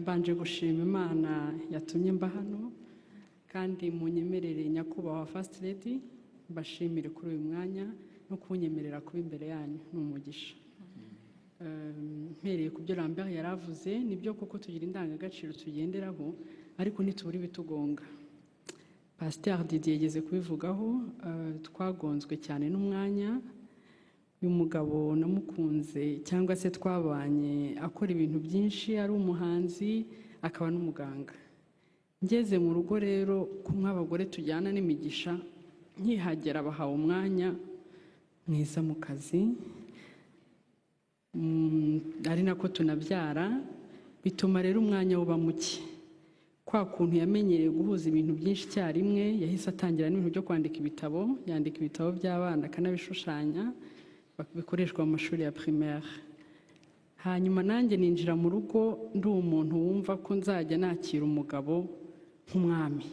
mbanje gushima Imana yatumye mba hano kandi munyemerere nyakubahwa First Lady mbashimire kuri uyu mwanya no kunyemerera kuba imbere yanyu n'umugisha. Mpereye ku byo Lambert yaravuze nibyo koko tugira indangagaciro tugenderaho ariko nituburi bitugonga. Pasteur Didier yageze kubivugaho, twagonzwe cyane n'umwanya y'umugabo namukunze cyangwa se twabanye akora ibintu byinshi, ari umuhanzi akaba n'umuganga. Ngeze mu rugo rero nk'abagore tujyana n'imigisha, nkihagera bahawe umwanya mwiza mu kazi, ari nako tunabyara, bituma rero umwanya uba muke. Kwa kuntu yamenyereye guhuza ibintu byinshi cyarimwe, yahise atangira n'ibintu byo kwandika ibitabo, yandika ibitabo by'abana akanabishushanya bikoreshwa mu mashuri ya primaire. Hanyuma nanjye ninjira mu rugo ndi umuntu wumva ko nzajya nakira umugabo nk'umwami.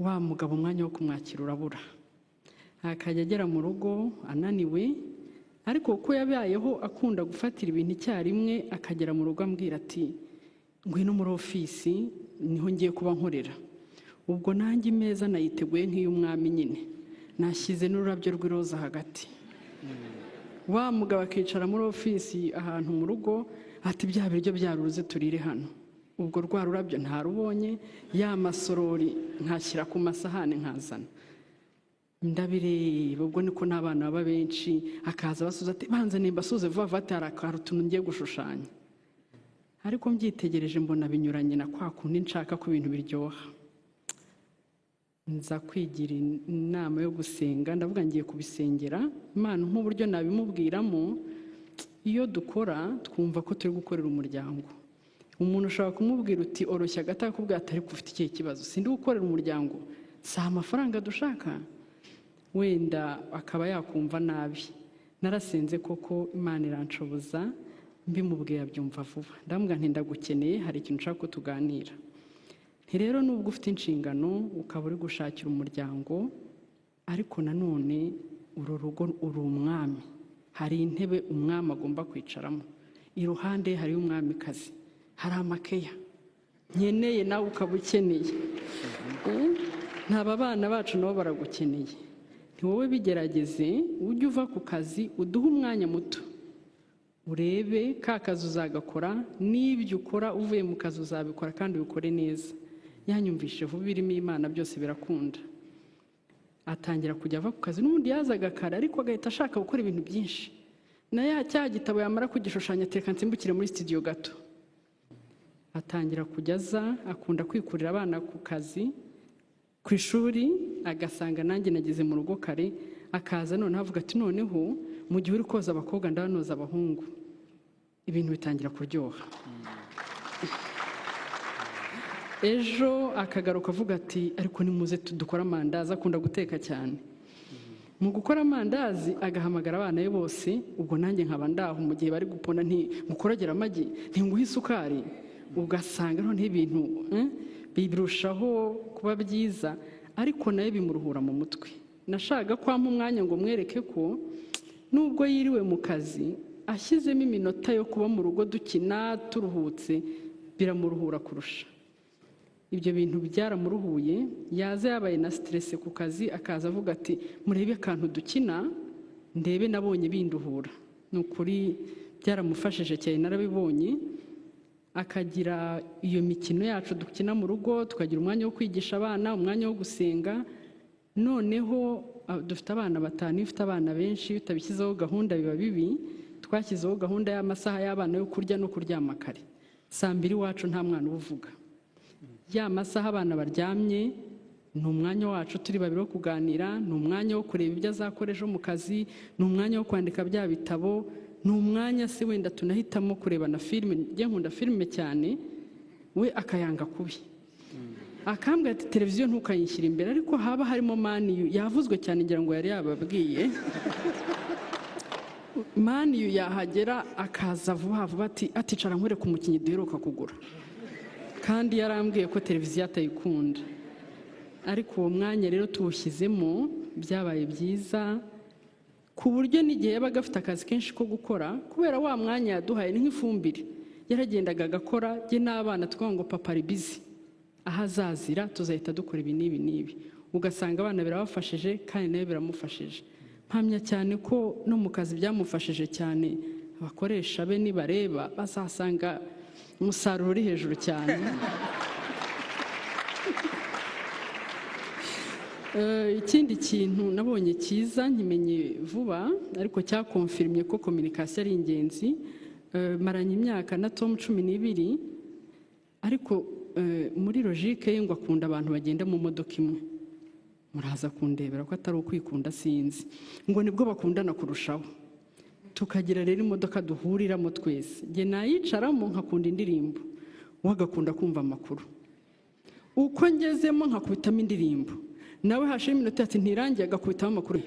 Wa mugabo umwanya wo kumwakira urabura, akajya agera mu rugo ananiwe, ariko uko yabayeho akunda gufatira ibintu icyarimwe, akagera mu rugo ambwira ati ngwino muri ofisi niho ngiye kuba nkorera. Ubwo nanjye imeza nayiteguye nk'iy'umwami nyine, nashyize n'ururabyo rw'iroza hagati. Wa mugabo akicara muri ofisi ahantu mu rugo ati bya biryo byaruze turire hano. Ubwo rwa rurabyo ntarubonye, ya masorori nkashyira ku masahane nkazana. Ndabireba, ubwo niko n'abana baba benshi, akaza basuza ati banze nimbasuze vuba vuba ati hari utuntu ngiye gushushanya. Ariko mbyitegereje mbona binyuranye na kwa kundi nshaka ko ibintu biryoha. Nza kwigira inama yo gusenga, ndavuga ngiye kubisengera Imana nk'uburyo nabimubwiramo. Iyo dukora twumva ko turi gukorera umuryango. Umuntu ushobora kumubwira uti oroshya agata akubwira ati ariko ufite ikihe kibazo, sindi gukorera umuryango, si amafaranga dushaka, wenda akaba yakumva nabi. Narasenze koko Imana iranshoboza, mbimubwira byumva vuba. Ndambwira nti ndagukeneye, hari ikintu nshaka ko tuganira. Rero nubwo ufite inshingano ukaba uri gushakira umuryango, ariko nanone uru rugo uri umwami. Hari intebe umwami agomba kwicaramo, iruhande hari umwamikazi, hari amakeya nkeneye nawe ukaba ukeneye. Ntaba bana bacu nabo baragukeneye. Ntiwowe bigerageze ujye uva ku kazi uduhe umwanya muto, urebe ka kazi uzagakora, n'ibyo ukora uvuye mu kazi uzabikora kandi ubikore neza. Yanyumvishe vuba birimo Imana byose birakunda. Atangira kujya ava ku kazi, n'ubundi yazaga kare ariko agahita ashaka gukora ibintu byinshi. Na cya gitabo yamara kugishushanya tereka nsimbukire muri studio gato. Atangira kujya aza, akunda kwikurira abana ku kazi, ku ishuri, agasanga nanjye nageze mu rugo kare, akaza none avuga ati noneho mu gihe uri koza abakobwa ndanoza abahungu. Ibintu bitangira kuryoha. Ejo akagaruka avuga ati ariko nimuze dukora amandazi, akunda guteka cyane. Mu gukora amandazi agahamagara abana be bose, ubwo nanjye nkaba ndaho mu gihe bari gupona nti mukorogera amagi, ntinguhe isukari. Ugasanga none ibintu birushaho kuba byiza, ariko naye bimuruhura mu mutwe. Nashaka kwampa umwanya ngo mwereke ko nubwo yiriwe mu kazi, ashyizemo iminota yo kuba mu rugo dukina turuhutse, biramuruhura kurusha. Ibyo bintu byaramuruhuye, yaza yabaye na stress ku kazi, akaza avuga ati murebe akantu dukina ndebe nabonye binduhura. Nukuri byaramufashije cyane, narabibonye. Akagira iyo mikino yacu dukina mu rugo, tukagira umwanya wo kwigisha abana, umwanya wo gusenga. Noneho dufite abana batanu, ifite abana benshi, utabishyizeho gahunda biba bibi. Twashyizeho gahunda y'amasaha y'abana yo kurya no kuryama kare. Saa 2 iwacu nta mwana uvuga. Ya masaha abana baryamye ni umwanya wacu turi babiri wo kuganira, ni umwanya wo kureba ibyo azakora ejo mu kazi, ni umwanya wo kwandika bya bitabo, ni umwanya se wenda tunahitamo kureba na filime. Njye nkunda filime cyane, we akayanga kubi. Akambwira ati televiziyo ntukayishyira imbere, ariko haba harimo maniyu yavuzwe cyane ngira ngo yari yababwiye. Maniyu yahagera akaza vuba vuba ati cara nkwereka umukinnyi duheruka kugura. Kandi yarambwiye ko televiziyo atayikunda. Ariko uwo mwanya rero tuwushyizemo byabaye byiza, ku buryo n'igihe yabaga afite akazi kenshi ko gukora, kubera wa mwanya yaduhaye ni nk'ifumbire. yaragendaga agakora jye n'abana twanga ngo papa ari busy, aho azazira tuzahita dukora ibi n'ibi n'ibi, ugasanga abana birabafashije kandi nawe biramufashije. Mpamya cyane ko no mu kazi byamufashije cyane, abakoresha be nibareba bazasanga umusaruro uri hejuru cyane. Ikindi kintu nabonye cyiza nkimenye vuba ariko cyakonfirmye ko communication ari ingenzi. Maranye imyaka na Tom 12 ariko muri logique ye ngo akunda abantu bagenda mu modoka imwe. Muraza kundebera ko atari ukwikunda sinzi, ngo nibwo bakundana kurushaho. Tukagira rero imodoka duhuriramo twese, jye nayicaramo nkakunda indirimbo, wagakunda kumva amakuru. Uko ngezemo nkakubitamo indirimbo, nawe hashira iminota ati ntirangiye agakubitamo amakuru.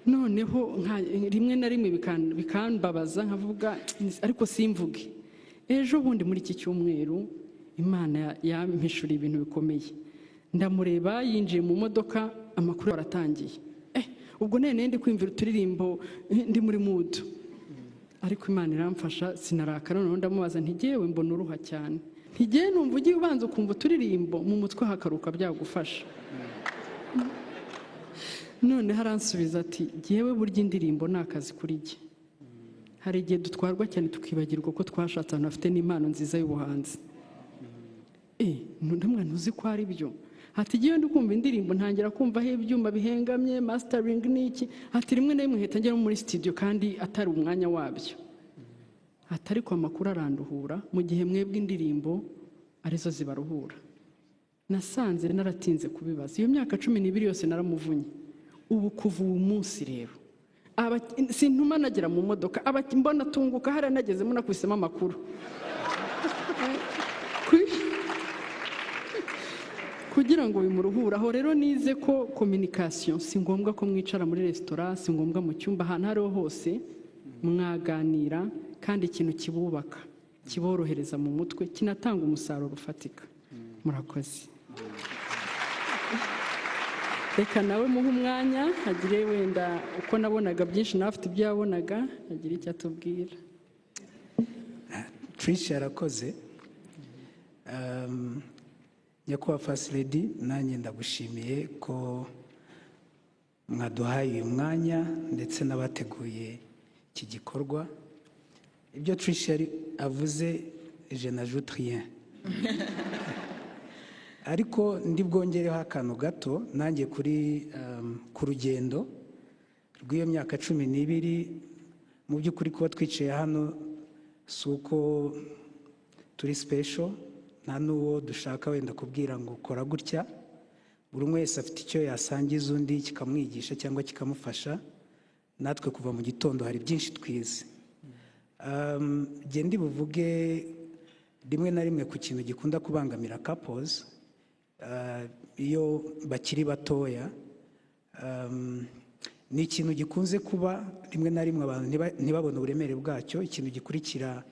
Noneho rimwe na rimwe bikambabaza nkavuga ariko simvuge. Ejo bundi muri iki cyumweru Imana yampishuriye ibintu bikomeye. Ndamureba yinjiye mu modoka, amakuru aratangiye. Ubwo nene ndi kwimvira uturirimbo ndi muri mood, ariko Imana iramfasha sinarakara. Noneho ndamubaza nti jewe mbona uruha cyane, ntigiye numva ugiye ubanza ukumva uturirimbo mu mutwe hakaruka byagufasha. None haransubiza ati jewe burya indirimbo ni akazi kuri jye. Hari igihe dutwarwa cyane tukibagirwa ko twashatse abantu bafite n'impano nziza y'ubuhanzi. Ndamwe ntuzi ko ari byo. Ati giye ndi kumva indirimbo ntangira kumva he ibyuma bihengamye mastering niki, ati rimwe na rimwe hita ngera muri studio kandi atari umwanya wabyo. Atari ko amakuru aranduhura mu gihe mwebwe indirimbo arizo zibaruhura. Nasanze naratinze kubibaza, iyo myaka 12 yose naramuvunye. Ubu kuva uwo munsi rero sintuma nagera mu modoka mbona tunguka hari nagezemo nakwisema amakuru. Kugira ngo bimuruhure. Aho rero nize ko communication si ngombwa ko mwicara muri restaurant, si ngombwa mu cyumba, ahantu hariho hose mwaganira kandi ikintu kibubaka, kiborohereza mu mutwe, kinatanga umusaruro ufatika. Murakoze. Reka nawe muhe umwanya agire wenda uko nabonaga byinshi nawe afite ibyo yabonaga agire icyo atubwira. Trish yarakoze. Nyakubahwa First Lady, nanjye ndagushimiye ko mwaduhaye uyu mwanya ndetse n'abateguye iki gikorwa. Ibyo Trish yari avuze je n'ajoute rien. Ariko ndi bwongereho akantu gato nanjye kuri ku rugendo rw'iyo myaka 12. Mu by'ukuri kuba twicaye hano si uko turi special, nta n'uwo dushaka wenda kubwira ngo kora gutya. Buri umwe wese afite icyo yasangiza undi kikamwigisha cyangwa kikamufasha. Natwe kuva mu gitondo hari byinshi twize. Ndi buvuge rimwe na rimwe ku kintu gikunda kubangamira couples iyo bakiri batoya. Ni ikintu gikunze kuba rimwe na rimwe abantu ntibabone uburemere bwacyo. Ikintu gikurikira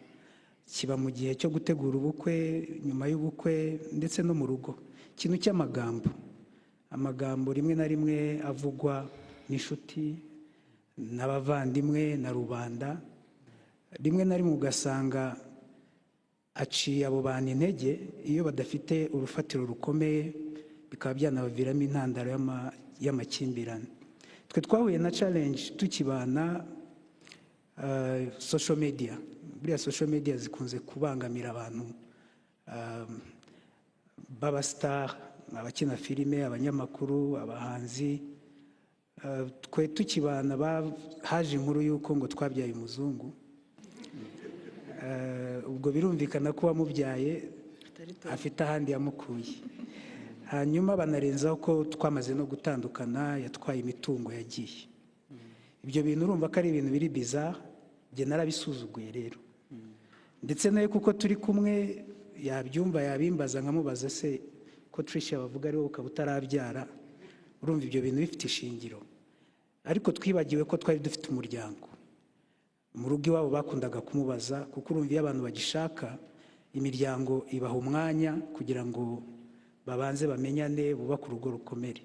kiba mu gihe cyo gutegura ubukwe, nyuma y'ubukwe ndetse no mu rugo. Ikintu cy'amagambo, amagambo rimwe na rimwe avugwa n'inshuti n'abavandimwe na rubanda, rimwe na rimwe ugasanga aciye abo bantu intege iyo badafite urufatiro rukomeye, bikaba byanabaviramo intandaro y'amakimbirane. Twe twahuye na challenge tukibana social media. Buriya social media zikunze kubangamira abantu baba star, abakina filime, abanyamakuru, abahanzi. Twe tukibana haje inkuru y'uko ngo twabyaye umuzungu. Ubwo birumvikana ko wamubyaye afite ahandi yamukuye. Hanyuma banarenzaho ko twamaze no gutandukana, yatwaye imitungo yagiye. Ibyo bintu urumva ko ari ibintu biri bizarre, jye narabisuzuguye rero. Ndetse nawe kuko turi kumwe yabyumva yabimbaza nkamubaza se ko Tricia bavuga ari wowe ukaba utarabyara, urumva ibyo bintu bifite ishingiro. Ariko twibagiwe ko twari dufite umuryango. Mu rugo iwabo bakundaga kumubaza kuko urumva iyo abantu bagishaka imiryango ibaha umwanya kugira ngo babanze bamenyane, bubake urugo rukomere.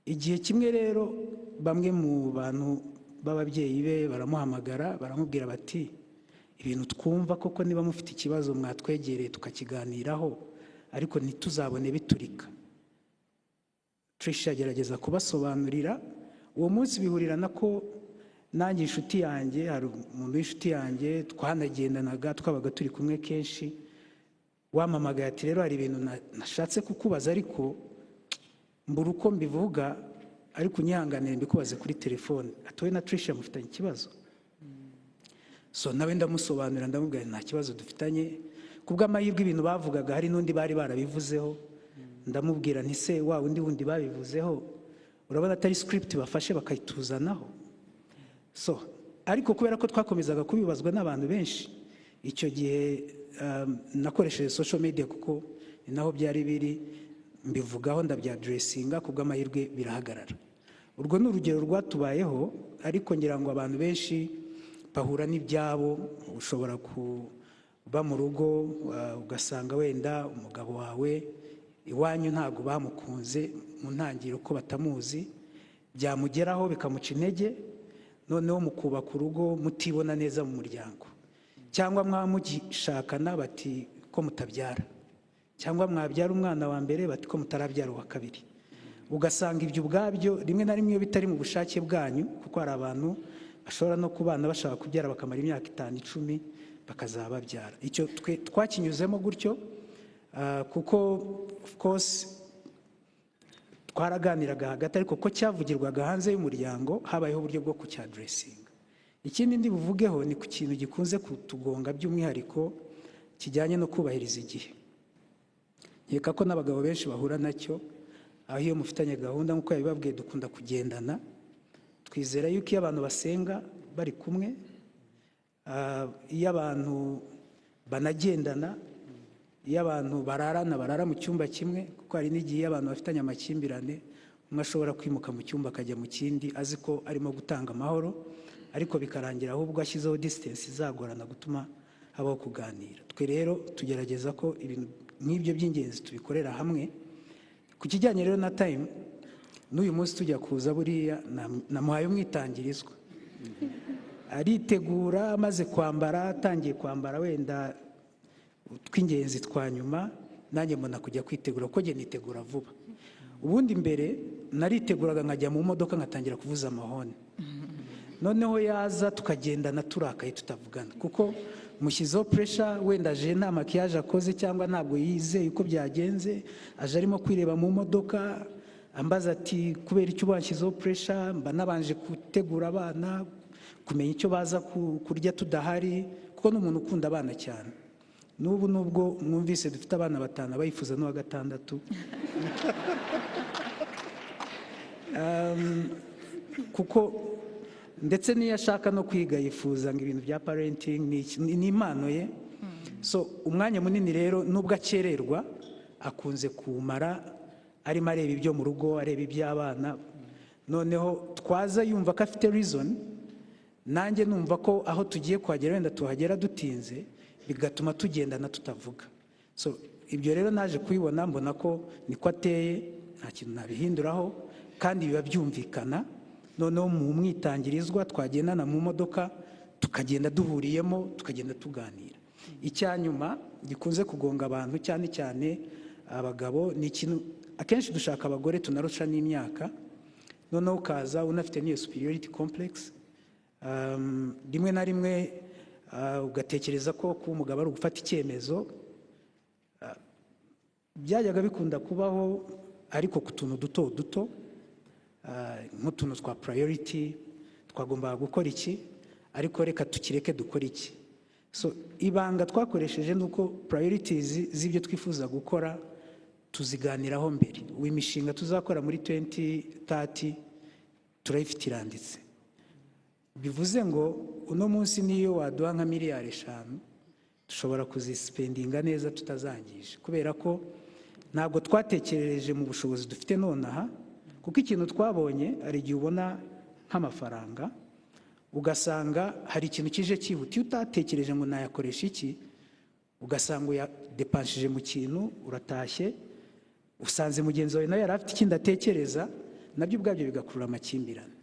Igihe kimwe rero bamwe mu bantu b'ababyeyi be baramuhamagara baramubwira bati ibintu twumva koko niba mufite ikibazo mwatwegereye tukakiganiraho ariko ntituzabone biturika. Tricia agerageza kubasobanurira. Uwo munsi bihurirana ko nanjye inshuti yanjye, hari umuntu w'inshuti yanjye twanagendanaga, twabaga turi kumwe kenshi, wamamagaye ati rero hari ibintu nashatse kukubaza ariko mbura uko mbivuga, ariko unyihanganire mbikubaze kuri telefone. Ati wowe na Tricia mufitanye ikibazo? So nawe ndamusobanurira, ndamubwira nta kibazo dufitanye, kubw'amahirwe ibintu bavugaga hari n'undi bari barabivuzeho. Ndamubwira nti se wa undi wundi babivuzeho urabona atari script bafashe bakayituzanaho? So ariko kubera ko twakomezaga kubibazwa n'abantu benshi, icyo gihe nakoresheje social media kuko ni naho byari biri, mbivugaho ndabyadressinga, kubw'amahirwe birahagarara. Urwo ni urugero rwatubayeho, ariko ngira ngo abantu benshi bahura n'ibyabo. Ushobora kuba mu rugo ugasanga wenda umugabo wawe iwanyu ntabwo bamukunze mu ntangiriro ko batamuzi, byamugeraho bikamuca intege, noneho mukubaka urugo mutibona neza mu muryango, cyangwa mwamugishakana bati ko mutabyara, cyangwa mwabyara umwana wa mbere bati ko mutarabyara uwa kabiri. Ugasanga ibyo ubwabyo rimwe na rimwe bitari mu bushake bwanyu, kuko hari abantu bashobora no kubana bashaka kubyara bakamara imyaka 5, 10 bakazababyara. Icyo twakinyuzemo gutyo, kuko of course twaraganiraga hagati, ariko ko cyavugirwaga hanze y'umuryango habayeho uburyo bwo kucyadressinga. Ikindi ndi buvugeho ni ku kintu gikunze kutugonga by'umwihariko kijyanye no kubahiriza igihe. Nkeka ko n'abagabo benshi bahura nacyo, aho iyo mufitanye gahunda nk'uko yabibabwiye dukunda kugendana, twizera yuko iyo abantu basenga bari kumwe, iyo abantu banagendana, iyo abantu barara mu cyumba kimwe, kuko hari n'igihe abantu bafitanye amakimbirane, umwe ashobora kwimuka mu cyumba akajya mu kindi azi ko arimo gutanga amahoro, ariko bikarangira ahubwo ashyizeho distance izagorana gutuma habaho kuganira. Twe rero tugerageza ko ibintu nk'ibyo by'ingenzi tubikorera hamwe. Ku kijyanye rero na time, n'uyu munsi tujya kuza buriya namuhaye umwitangirizwa, aritegura, amaze kwambara, atangiye kwambara wenda tw'ingenzi twa nyuma, nanjye mbona kujya kwitegura kuko njye nitegura vuba. Ubundi mbere nariteguraga nkajya mu modoka ngatangira kuvuza amahoni, noneho yaza tukagendana turakaye tutavugana, kuko mushyizeho pressure, wenda aje nta makiyaje akoze cyangwa ntabwo yizeye uko byagenze, aje arimo kwireba mu modoka ambaza ati kubera icyo banshyizeho pressure, mba nabanje gutegura abana kumenya icyo baza kurya tudahari, kuko n'umuntu ukunda abana cyane. N'ubu nubwo mwumvise dufite abana 5 bayifuza n'uwa 6 kuko ndetse niyo ashaka no kwiga yifuza ngo ibintu bya parenting ni impano ye. So umwanya munini rero nubwo akererwa akunze kumara arimo areba ibyo mu rugo, areba iby'abana, noneho twaza yumva ko afite reason, nanjye numva ko aho tugiye kuhagera wenda tuhagera dutinze, bigatuma tugendana tutavuga. So ibyo rero naje kubibona, mbona ko niko ateye, nta kintu nabihinduraho, kandi biba byumvikana. Noneho mu mwitangirizwa twagendana mu modoka tukagenda duhuriyemo tukagenda tuganira. Icyanyuma gikunze kugonga abantu cyane cyane abagabo, ni ikintu akenshi dushaka abagore tunarusha n'imyaka, noneho ukaza unafite n'iyo superiority complex. Rimwe na rimwe ugatekereza ko kuba umugabo ari ugufata icyemezo. Byajyaga bikunda kubaho, ariko ku tuntu duto nk'utuntu twa priority, twagombaga gukora iki ariko reka tukireke dukora iki. So ibanga twakoresheje nuko priorities z'ibyo twifuza gukora tuziganiraho mbere. Imishinga tuzakora muri 2030 turayifite iranditse, bivuze ngo uno munsi niyo waduha nka miliyari 5 dushobora kuzispendinga neza tutazangije, kubera ko ntabwo twatekerereje mu bushobozi dufite nonaha. Kuko ikintu twabonye ari igihe ubona nk'amafaranga ugasanga hari ikintu kije cyihuta, iyo utatekereje ngo nayakoresha iki, ugasanga uyadepanshije mu kintu, uratashye usanze mugenzi wawe nawe yari afite ikindi atekereza, nabyo ubwabyo bigakurura amakimbirane.